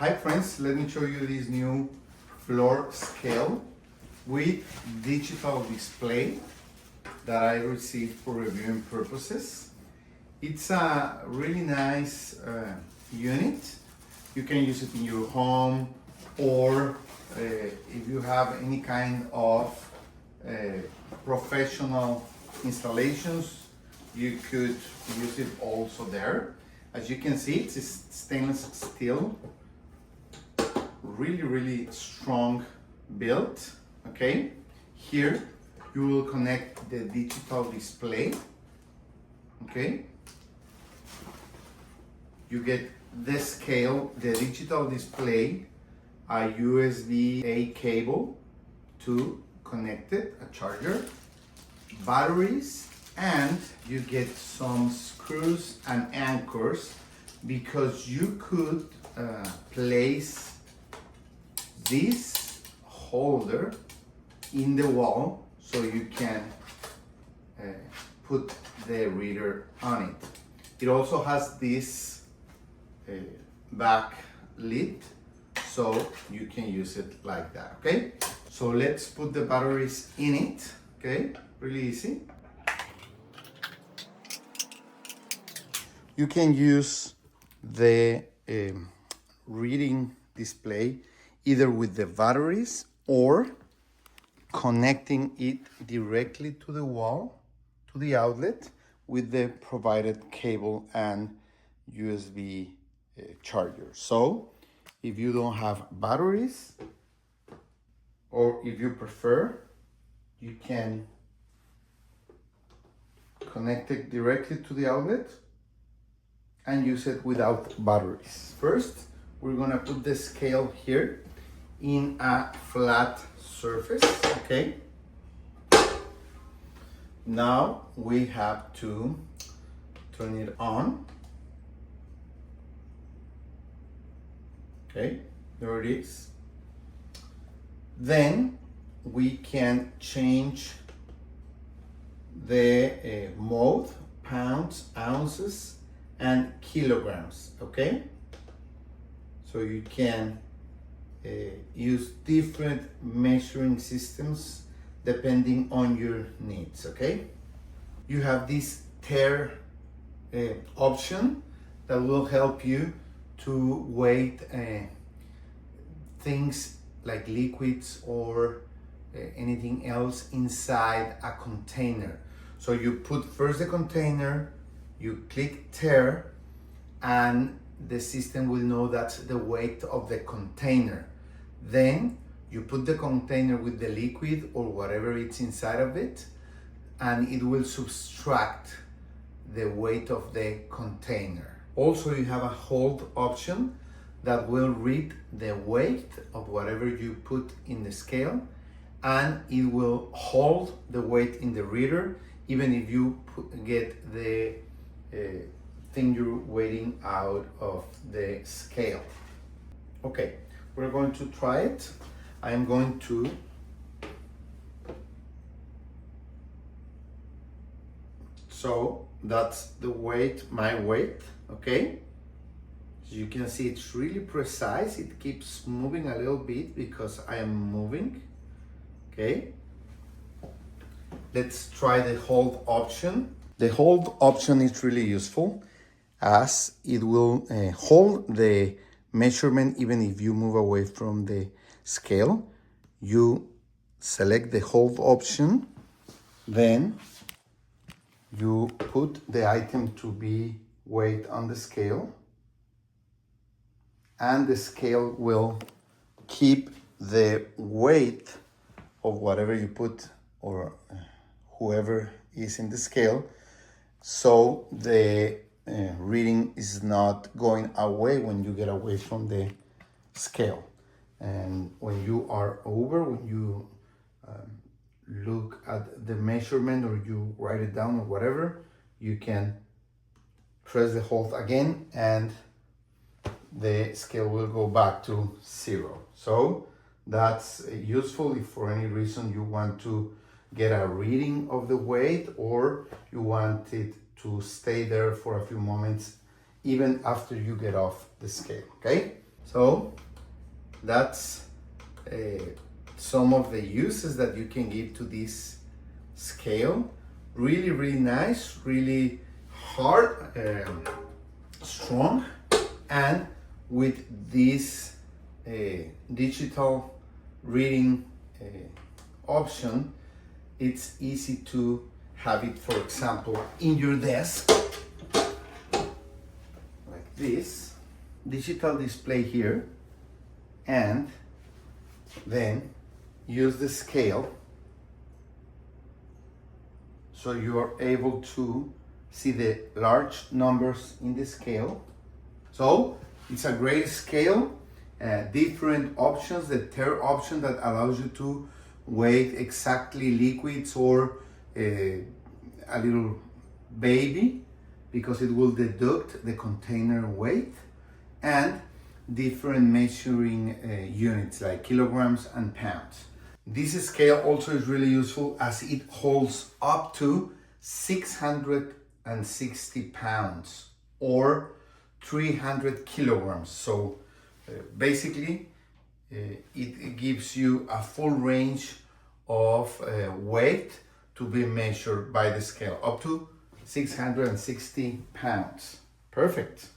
Hi friends, let me show you this new floor scale with digital display that I received for reviewing purposes. It's a really nice unit. You can use it in your home, or if you have any kind of professional installations, you could use it also there. As you can see, it's stainless steel, really strong build. Okay, here you will connect the digital display. Okay, you get the scale, the digital display, a USB-A cable to connect it, a charger, batteries, and you get some screws and anchors because you could place this holder in the wall so you can put the reader on it. It also has this backlit, so you can use it like that. Okay, so let's put the batteries in it. Okay, really easy. You can use the reading display either with the batteries or connecting it directly to the wall, to the outlet, with the provided cable and USB charger. So if you don't have batteries, or if you prefer, you can connect it directly to the outlet and use it without batteries. First, we're gonna put the scale here in a flat surface, okay? Now we have to turn it on. Okay, there it is. Then we can change the mode, pounds, ounces, and kilograms, okay? So you can use different measuring systems depending on your needs, okay? You have this tare option that will help you to weight things like liquids or anything else inside a container. So you put first the container, you click tare, and the system will know that's the weight of the container. Then you put the container with the liquid or whatever it's inside of it, and it will subtract the weight of the container. Also, you have a hold option that will read the weight of whatever you put in the scale, and it will hold the weight in the reader even if you get the thing you're weighing out of the scale. Okay, we're going to try it. I am going to so that's the weight, my weight. Okay, so you can see it's really precise. It keeps moving a little bit because I am moving. Okay, let's try the hold option. The hold option is really useful as it will hold the measurement even if you move away from the scale. You select the hold option, then you put the item to be weighed on the scale, and the scale will keep the weight of whatever you put or whoever is in the scale, so the reading is not going away when you get away from the scale. And when you are over, when you look at the measurement or you write it down or whatever, you can press the hold again and the scale will go back to 0. So that's useful if for any reason you want to get a reading of the weight, or you want it to stay there for a few moments even after you get off the scale. Okay, So that's some of the uses that you can give to this scale. Really, really nice, really hard, strong, and with this digital reading option, it's easy to have it, for example, in your desk, like this, digital display here, and then use the scale so you are able to see the large numbers in the scale. So it's a great scale, different options, the third option that allows you to weigh exactly liquids or a little baby, because it will deduct the container weight, and different measuring units like kilograms and pounds. This scale also is really useful as it holds up to 660 pounds or 300 kilograms. So basically it gives you a full range of weight to be measured by the scale, up to 660 pounds. Perfect.